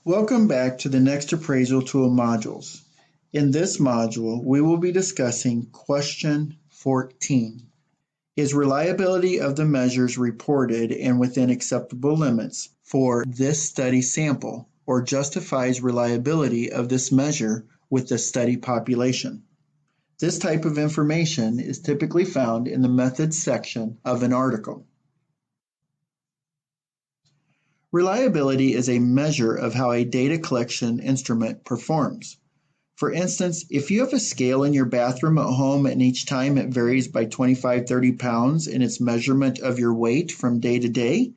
Welcome back to the Next Appraisal Tool modules. In this module, we will be discussing question 14. Is reliability of the measures reported and within acceptable limits for this study sample, or justifies reliability of this measure with the study population? This type of information is typically found in the methods section of an article. Reliability is a measure of how a data collection instrument performs. For instance, if you have a scale in your bathroom at home and each time it varies by 25-30 pounds in its measurement of your weight from day to day,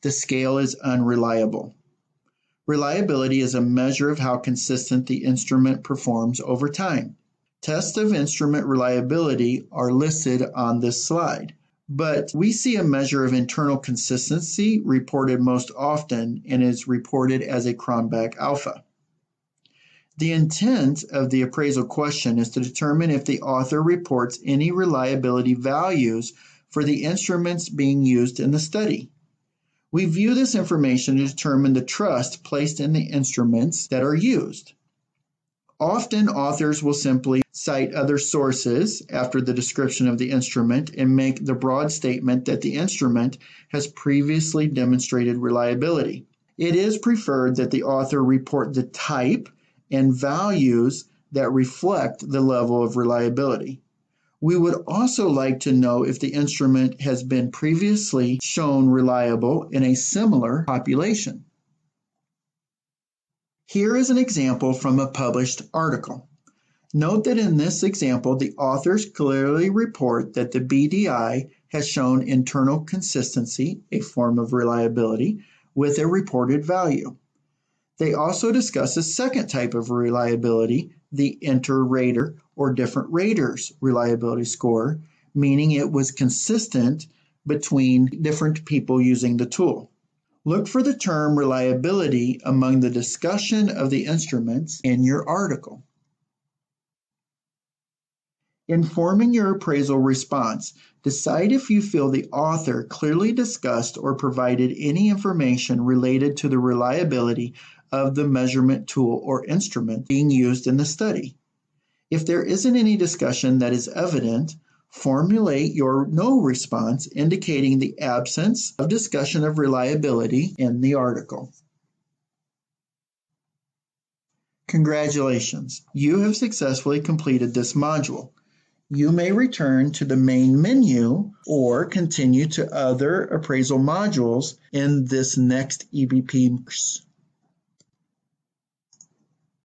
the scale is unreliable. Reliability is a measure of how consistent the instrument performs over time. Tests of instrument reliability are listed on this slide. But we see a measure of internal consistency reported most often and is reported as a Cronbach alpha. The intent of the appraisal question is to determine if the author reports any reliability values for the instruments being used in the study. We view this information to determine the trust placed in the instruments that are used. Often, authors will simply cite other sources after the description of the instrument and make the broad statement that the instrument has previously demonstrated reliability. It is preferred that the author report the type and values that reflect the level of reliability. We would also like to know if the instrument has been previously shown reliable in a similar population. Here is an example from a published article. Note that in this example, the authors clearly report that the BDI has shown internal consistency, a form of reliability, with a reported value. They also discuss a second type of reliability, the inter-rater or different raters reliability score, meaning it was consistent between different people using the tool. Look for the term reliability among the discussion of the instruments in your article. In forming your appraisal response, decide if you feel the author clearly discussed or provided any information related to the reliability of the measurement tool or instrument being used in the study. If there isn't any discussion that is evident, formulate your no response indicating the absence of discussion of reliability in the article. Congratulations, you have successfully completed this module. You may return to the main menu or continue to other appraisal modules in this next EBP course.